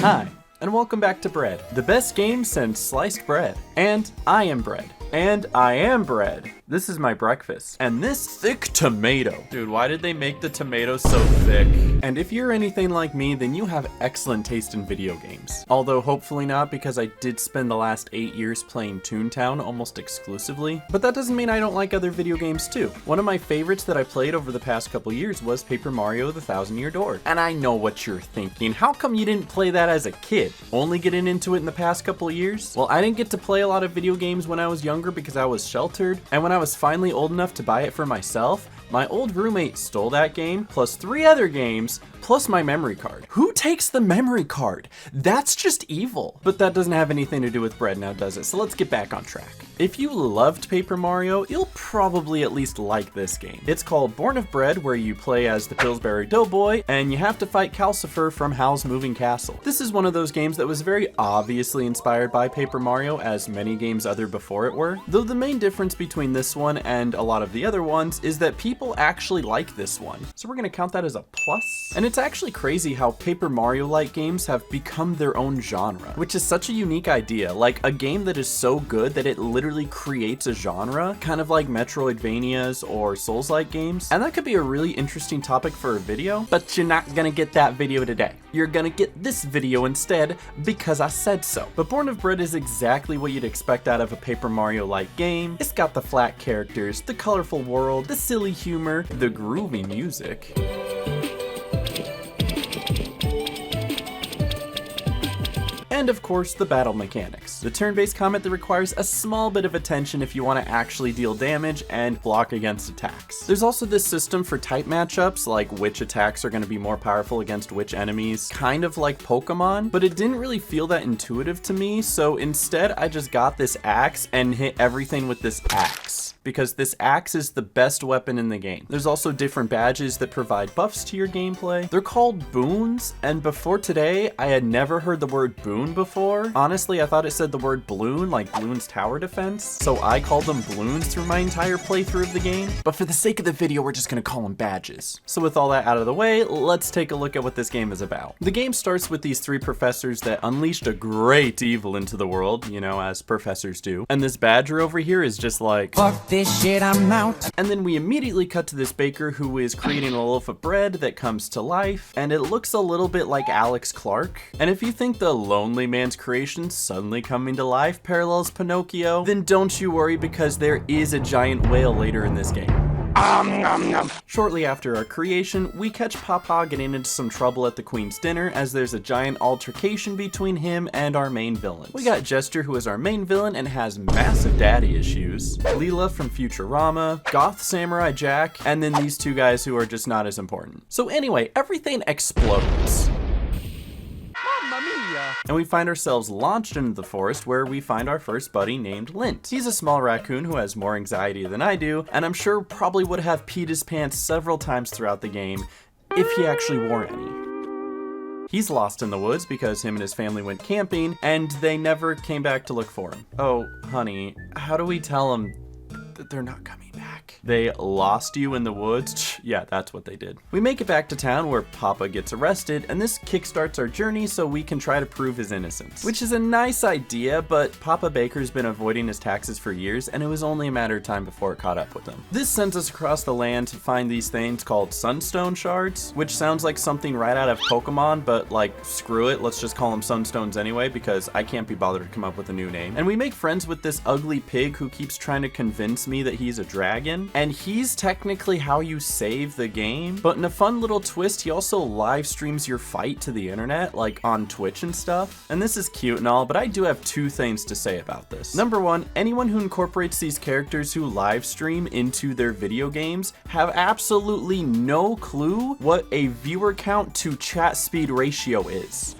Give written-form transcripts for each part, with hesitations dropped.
Hi, and welcome back to Bread, the best game since sliced bread. And I am bread. And I am bread. This is my breakfast. And this thick tomato. Dude, why did they make the tomato so thick? And if you're anything like me, then you have excellent taste in video games. Although hopefully not, because I did spend the last 8 years playing Toontown almost exclusively. But that doesn't mean I don't like other video games too. One of my favorites that I played over the past couple years was Paper Mario: The Thousand Year Door. And I know what you're thinking. How come you didn't play that as a kid? Only getting into it in the past couple of years? Well, I didn't get to play a lot of video games when I was younger because I was sheltered, and when I was finally old enough to buy it for myself, my old roommate stole that game, plus 3 other games, plus my memory card. Who takes the memory card? That's just evil. But that doesn't have anything to do with bread now, does it? So let's get back on track. If you loved Paper Mario, you'll probably at least like this game. It's called Born of Bread, where you play as the Pillsbury Doughboy, and you have to fight Calcifer from Hal's Moving Castle. This is one of those games that was very obviously inspired by Paper Mario, as many games other before it were. Though the main difference between this one and a lot of the other ones is that people actually like this one. So we're gonna count that as a plus. And it's actually crazy how Paper Mario-like games have become their own genre, which is such a unique idea. Like a game that is so good that it literally creates a genre, kind of like Metroidvanias or Souls-like games. And that could be a really interesting topic for a video, but you're not gonna get that video today. You're gonna get this video instead because I said so. But Born of Bread is exactly what you'd expect out of a Paper Mario-like game. It's got the flat characters, the colorful world, the silly humor, the groovy music. And of course, the battle mechanics. The turn-based combat that requires a small bit of attention if you want to actually deal damage and block against attacks. There's also this system for type matchups, like which attacks are going to be more powerful against which enemies, kind of like Pokemon, but it didn't really feel that intuitive to me, so instead I just got this axe and hit everything with this axe, because this axe is the best weapon in the game. There's also different badges that provide buffs to your gameplay. They're called boons, and before today, I had never heard the word boon before. Honestly, I thought it said the word balloon, like Bloons Tower Defense, so I called them balloons through my entire playthrough of the game. But for the sake of the video, we're just gonna call them badges. So with all that out of the way, let's take a look at what this game is about. The game starts with these 3 professors that unleashed a great evil into the world, you know, as professors do. And this badger over here is just like, fuck this shit, I'm out. And then we immediately cut to this baker who is creating a loaf of bread that comes to life, and it looks a little bit like Alex Clark. And if you think the lonely man's creation suddenly coming to life parallels Pinocchio, then don't you worry, because there is a giant whale later in this game. Shortly after our creation, we catch Papa getting into some trouble at the Queen's dinner as there's a giant altercation between him and our main villain. We got Jester, who is our main villain and has massive daddy issues, Leela from Futurama, Goth Samurai Jack, and then these 2 guys who are just not as important. So anyway, everything explodes. And we find ourselves launched into the forest where we find our first buddy named Lint. He's a small raccoon who has more anxiety than I do, and I'm sure probably would have peed his pants several times throughout the game if he actually wore any. He's lost in the woods because him and his family went camping and they never came back to look for him. Oh, honey, how do we tell him that they're not coming back? They lost you in the woods? Yeah, that's what they did. We make it back to town where Papa gets arrested, and this kickstarts our journey so we can try to prove his innocence. Which is a nice idea, but Papa Baker's been avoiding his taxes for years, and it was only a matter of time before it caught up with him. This sends us across the land to find these things called Sunstone Shards, which sounds like something right out of Pokemon, but like, screw it, let's just call them Sunstones anyway, because I can't be bothered to come up with a new name. And we make friends with this ugly pig who keeps trying to convince me that he's a dragon, and he's technically how you save the game, but in a fun little twist, he also live streams your fight to the internet, like on Twitch and stuff. And this is cute and all, but I do have 2 things to say about this. Number 1, anyone who incorporates these characters who live stream into their video games have absolutely no clue what a viewer count to chat speed ratio is.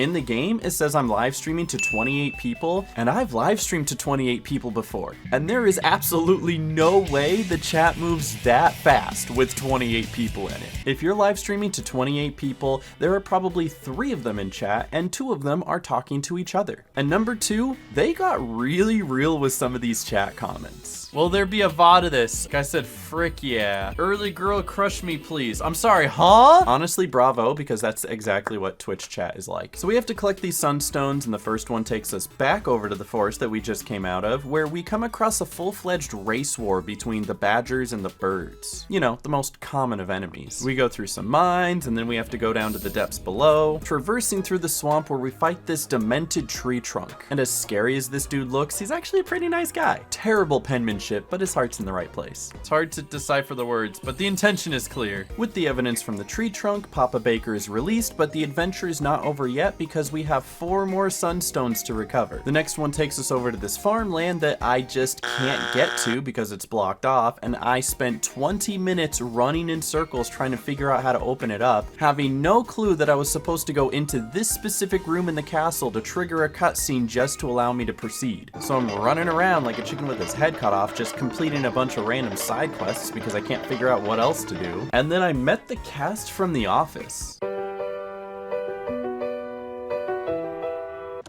In the game, it says I'm live streaming to 28 people, and I've live streamed to 28 people before. And there is absolutely no way the chat moves that fast with 28 people in it. If you're live streaming to 28 people, there are probably 3 of them in chat, and 2 of them are talking to each other. And number 2, they got really real with some of these chat comments. Will there be a VOD of this? Guy said, frick yeah. Early girl, crush me please. I'm sorry, huh? Honestly, bravo, because that's exactly what Twitch chat is like. So we have to collect these sunstones, and the first one takes us back over to the forest that we just came out of, where we come across a full-fledged race war between the badgers and the birds. You know, the most common of enemies. We go through some mines, and then we have to go down to the depths below, traversing through the swamp where we fight this demented tree trunk. And as scary as this dude looks, he's actually a pretty nice guy. Terrible penmanship, but his heart's in the right place. It's hard to decipher the words, but the intention is clear. With the evidence from the tree trunk, Papa Baker is released, but the adventure is not over yet because we have 4 more sunstones to recover. The next one takes us over to this farmland that I just can't get to because it's blocked off, and I spent 20 minutes running in circles trying to figure out how to open it up, having no clue that I was supposed to go into this specific room in the castle to trigger a cutscene just to allow me to proceed. So I'm running around like a chicken with his head cut off, just completing a bunch of random side quests because I can't figure out what else to do. And then I met the cast from The Office.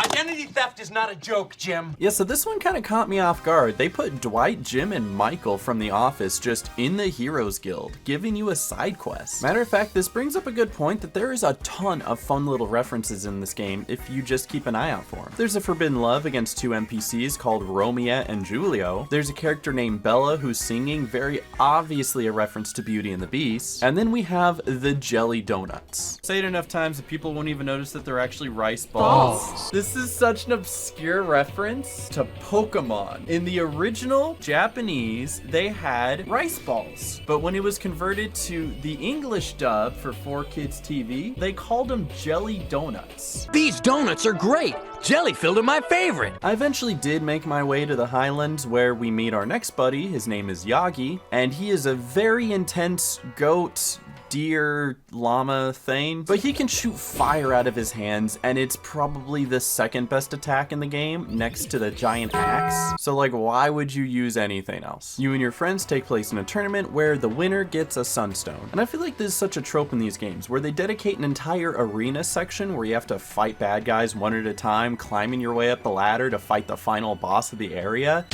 Identity theft is not a joke, Jim. Yeah, so this one kind of caught me off guard. They put Dwight, Jim, and Michael from The Office just in the Heroes Guild, giving you a side quest. Matter of fact, this brings up a good point that there is a ton of fun little references in this game if you just keep an eye out for them. There's a forbidden love against 2 NPCs called Romeo and Julio. There's a character named Bella who's singing, very obviously a reference to Beauty and the Beast. And then we have the jelly donuts. Say it enough times that people won't even notice that they're actually rice balls. This is such an obscure reference to Pokemon. In the original Japanese, they had rice balls, but when it was converted to the English dub for 4Kids TV, they called them jelly donuts. These donuts are great. Jelly filled are my favorite. I eventually did make my way to the Highlands where we meet our next buddy. His name is Yagi, and he is a very intense goat, deer, llama thing, but he can shoot fire out of his hands, and it's probably the 2nd best attack in the game next to the giant axe. So like, why would you use anything else? You and your friends take place in a tournament where the winner gets a sunstone. And I feel like this is such a trope in these games where they dedicate an entire arena section where you have to fight bad guys one at a time, climbing your way up the ladder to fight the final boss of the area.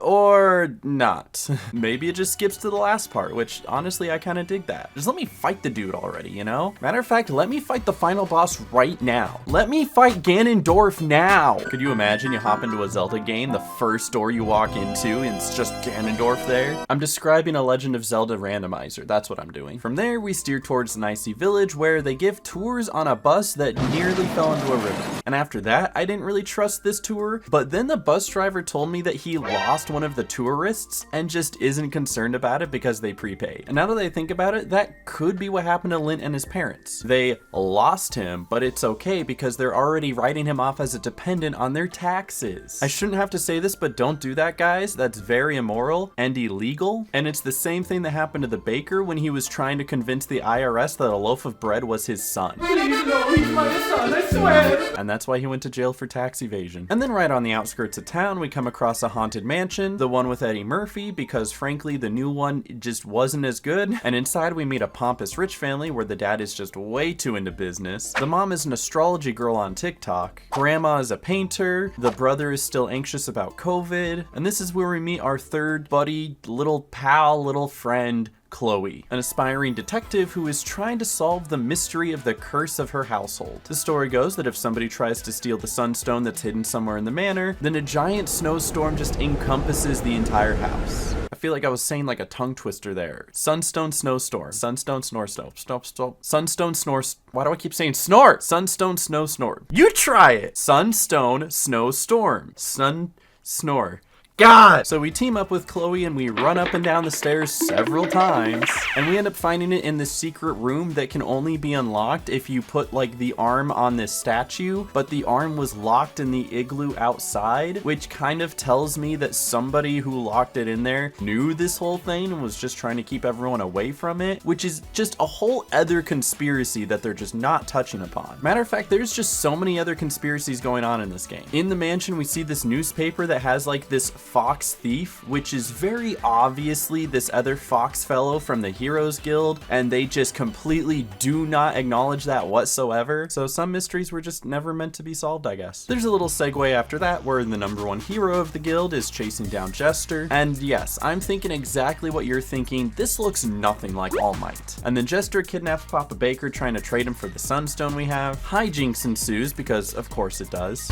Or not. Maybe it just skips to the last part, which honestly I kind of dig that. Just let me fight the dude already, you know? Matter of fact, let me fight the final boss right now. Let me fight Ganondorf now. Could you imagine you hop into a Zelda game, the first door you walk into, and it's just Ganondorf there? I'm describing a Legend of Zelda randomizer. That's what I'm doing. From there, we steer towards Nicey Village, where they give tours on a bus that nearly fell into a river. And after that, I didn't really trust this tour, but then the bus driver told me that he lost one of the tourists and just isn't concerned about it because they prepaid. And now that I think about it, that could be what happened to Lint and his parents. They lost him, but it's okay because they're already writing him off as a dependent on their taxes. I shouldn't have to say this, but don't do that, guys. That's very immoral and illegal. And it's the same thing that happened to the baker when he was trying to convince the IRS that a loaf of bread was his son. Please, no, he's my son, I swear. And that's why he went to jail for tax evasion. And then right on the outskirts of town, we come across a haunted mansion, the one with Eddie Murphy, because frankly, the new one just wasn't as good. And inside we meet a pompous rich family where the dad is just way too into business. The mom is an astrology girl on TikTok. Grandma is a painter. The brother is still anxious about COVID. And this is where we meet our third buddy, little pal, little friend, Chloe, an aspiring detective who is trying to solve the mystery of the curse of her household. The story goes that if somebody tries to steal the sunstone that's hidden somewhere in the manor, then a giant snowstorm just encompasses the entire house. I feel like I was saying like a tongue twister there. Sunstone snowstorm. Sunstone snorstorm. Stop. Sunstone snores. Why do I keep saying snort? Sunstone snow snore. You try it. Sunstone snowstorm. Sun snore. God! So we team up with Chloe and we run up and down the stairs several times, and we end up finding it in this secret room that can only be unlocked if you put like the arm on this statue, but the arm was locked in the igloo outside, which kind of tells me that somebody who locked it in there knew this whole thing and was just trying to keep everyone away from it, which is just a whole other conspiracy that they're just not touching upon. Matter of fact, there's just so many other conspiracies going on in this game. In the mansion, we see this newspaper that has like this fox thief, which is very obviously this other fox fellow from the Heroes Guild, and they just completely do not acknowledge that whatsoever. So some mysteries were just never meant to be solved, I guess. There's a little segue after that where the #1 hero of the guild is chasing down Jester, and yes, I'm thinking exactly what you're thinking. This looks nothing like All Might. And then Jester kidnaps Papa Baker, trying to trade him for the Sunstone we have. Hijinks ensues because of course it does.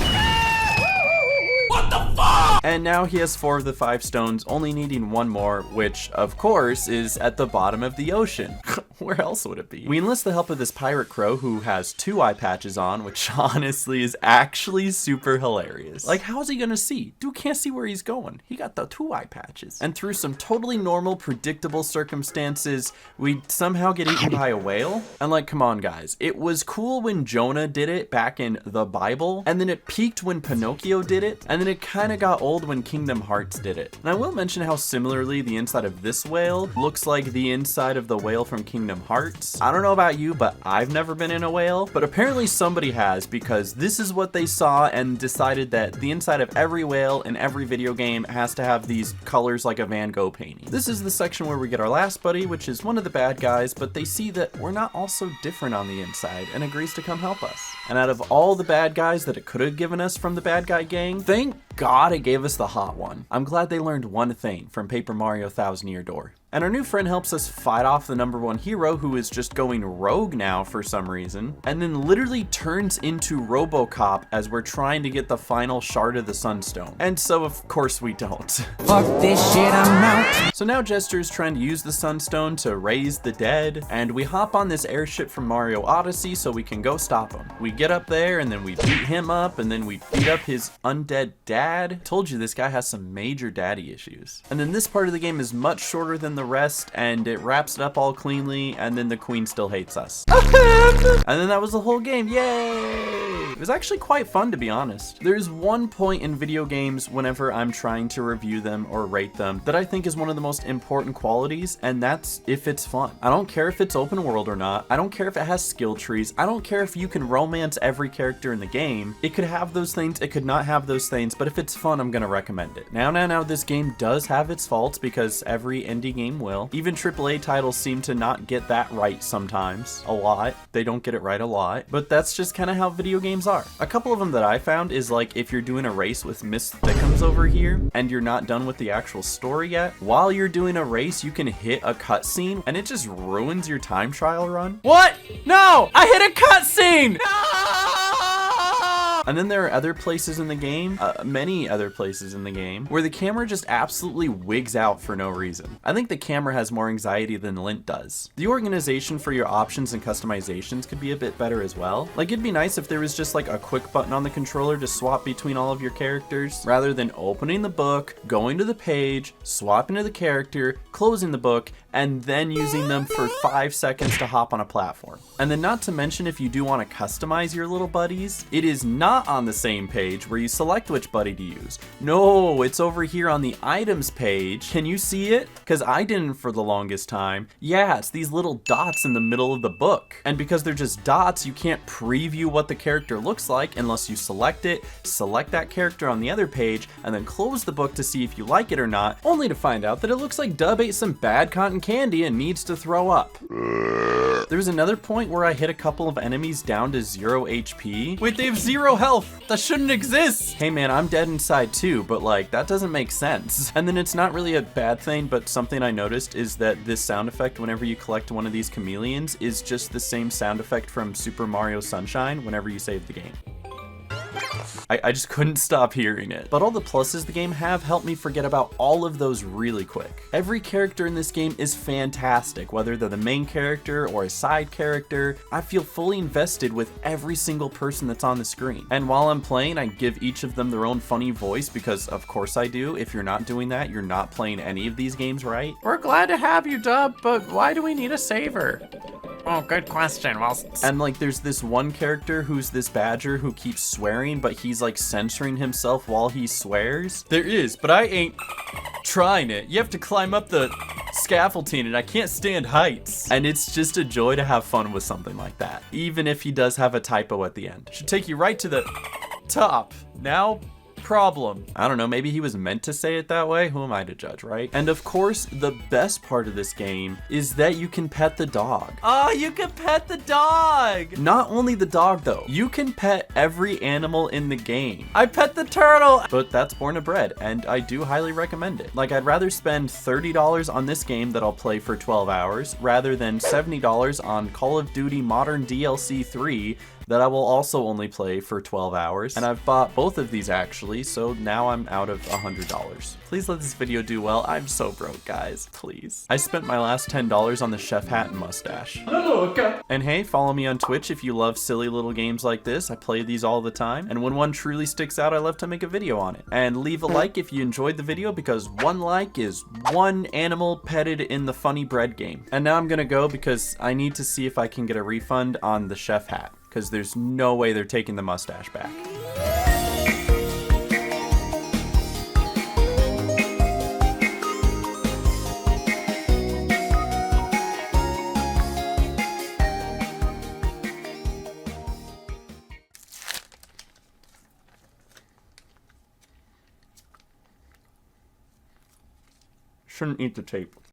What the fuck? And now he has 4 of the 5 stones, only needing 1 more, which of course is at the bottom of the ocean. Where else would it be? We enlist the help of this pirate crow who has 2 eye patches on, which honestly is actually super hilarious. Like, how's he gonna see? Dude can't see where he's going. He got the 2 eye patches. And through some totally normal, predictable circumstances, we somehow get eaten by a whale. And like, come on guys, it was cool when Jonah did it back in the Bible, and then it peaked when Pinocchio did it, and then it kind of got old when Kingdom Hearts did it. And I will mention how similarly the inside of this whale looks like the inside of the whale from Kingdom Hearts. I don't know about you, but I've never been in a whale, but apparently somebody has, because this is what they saw and decided that the inside of every whale in every video game has to have these colors like a Van Gogh painting. This is the section where we get our last buddy, which is one of the bad guys, but they see that we're not all so different on the inside and agrees to come help us. And out of all the bad guys that it could have given us from the bad guy gang, thank God it gave us the hot one. I'm glad they learned one thing from Paper Mario Thousand Year Door. And our new friend helps us fight off the #1 hero, who is just going rogue now for some reason, and then literally turns into RoboCop as we're trying to get the final shard of the Sunstone. And so of course we don't. Fuck this shit, I'm out. So now Jester's trying to use the Sunstone to raise the dead, and we hop on this airship from Mario Odyssey so we can go stop him. We get up there and then we beat him up, and then we beat up his undead dad. Told you this guy has some major daddy issues. And then this part of the game is much shorter than the rest, and it wraps it up all cleanly, and then the queen still hates us. And then that was the whole game. Yay! It was actually quite fun, to be honest. There's one point in video games whenever I'm trying to review them or rate them that I think is one of the most important qualities, and that's if it's fun. I don't care if it's open world or not. I don't care if it has skill trees. I don't care if you can romance every character in the game. It could have those things, it could not have those things, but if it's fun, I'm gonna recommend it. Now, this game does have its faults, because every indie game will. Even AAA titles seem to not get that right sometimes. A lot. They don't get it right a lot, but that's just kind of how video games are. A couple of them that I found is like if you're doing a race with Miss Thickums over here and you're not done with the actual story yet, while you're doing a race you can hit a cutscene and it just ruins your time trial run. What? No! I hit a cutscene! No! And then there are other places in the game, many other places in the game, where the camera just absolutely wigs out for no reason. I think the camera has more anxiety than Lint does. The organization for your options and customizations could be a bit better as well. Like, it'd be nice if there was just like a quick button on the controller to swap between all of your characters, rather than opening the book, going to the page, swapping to the character, closing the book, and then using them for 5 seconds to hop on a platform. And then not to mention, if you do want to customize your little buddies, it is not on the same page where you select which buddy to use. No, it's over here on the items page. Can you see it? Because I didn't for the longest time. Yeah, it's these little dots in the middle of the book. And because they're just dots, you can't preview what the character looks like unless you select it, select that character on the other page, and then close the book to see if you like it or not, only to find out that it looks like Dub ate some bad cotton candy and needs to throw up. There's another point where I hit a couple of enemies down to 0 HP. Wait, they have 0 health. That shouldn't exist. Hey man, I'm dead inside too, but like, that doesn't make sense. And then it's not really a bad thing, but something I noticed is that this sound effect whenever you collect one of these chameleons is just the same sound effect from Super Mario Sunshine whenever you save the game. I just couldn't stop hearing it. But all the pluses the game have helped me forget about all of those really quick. Every character in this game is fantastic, whether they're the main character or a side character. I feel fully invested with every single person that's on the screen. And while I'm playing, I give each of them their own funny voice because of course I do. If you're not doing that, you're not playing any of these games right. We're glad to have you, Dub, but why do we need a saver? Oh, good question. Well, And like there's this one character who's this badger who keeps swearing, but he's like censoring himself while he swears. There is, but I ain't trying it. You have to climb up the scaffolding and I can't stand heights. And it's just a joy to have fun with something like that, even if he does have a typo at the end. Should take you right to the top. Now, problem. I don't know, maybe he was meant to say it that way. Who am I to judge, right? And of course, the best part of this game is that you can pet the dog. Oh, you can pet the dog! Not only the dog though, you can pet every animal in the game. I pet the turtle! But that's Born of Bread, and I do highly recommend it. Like, I'd rather spend $30 on this game that I'll play for 12 hours rather than $70 on Call of Duty Modern DLC 3 that I will also only play for 12 hours. And I've bought both of these actually, so now I'm out of $100. Please let this video do well. I'm so broke, guys, please. I spent my last $10 on the chef hat and mustache. And hey, follow me on Twitch if you love silly little games like this. I play these all the time. And when one truly sticks out, I love to make a video on it. And leave a like if you enjoyed the video because one like is one animal petted in the Funny Bread game. And now I'm gonna go because I need to see if I can get a refund on the chef hat, because there's no way they're taking the mustache back. Shouldn't eat the tape.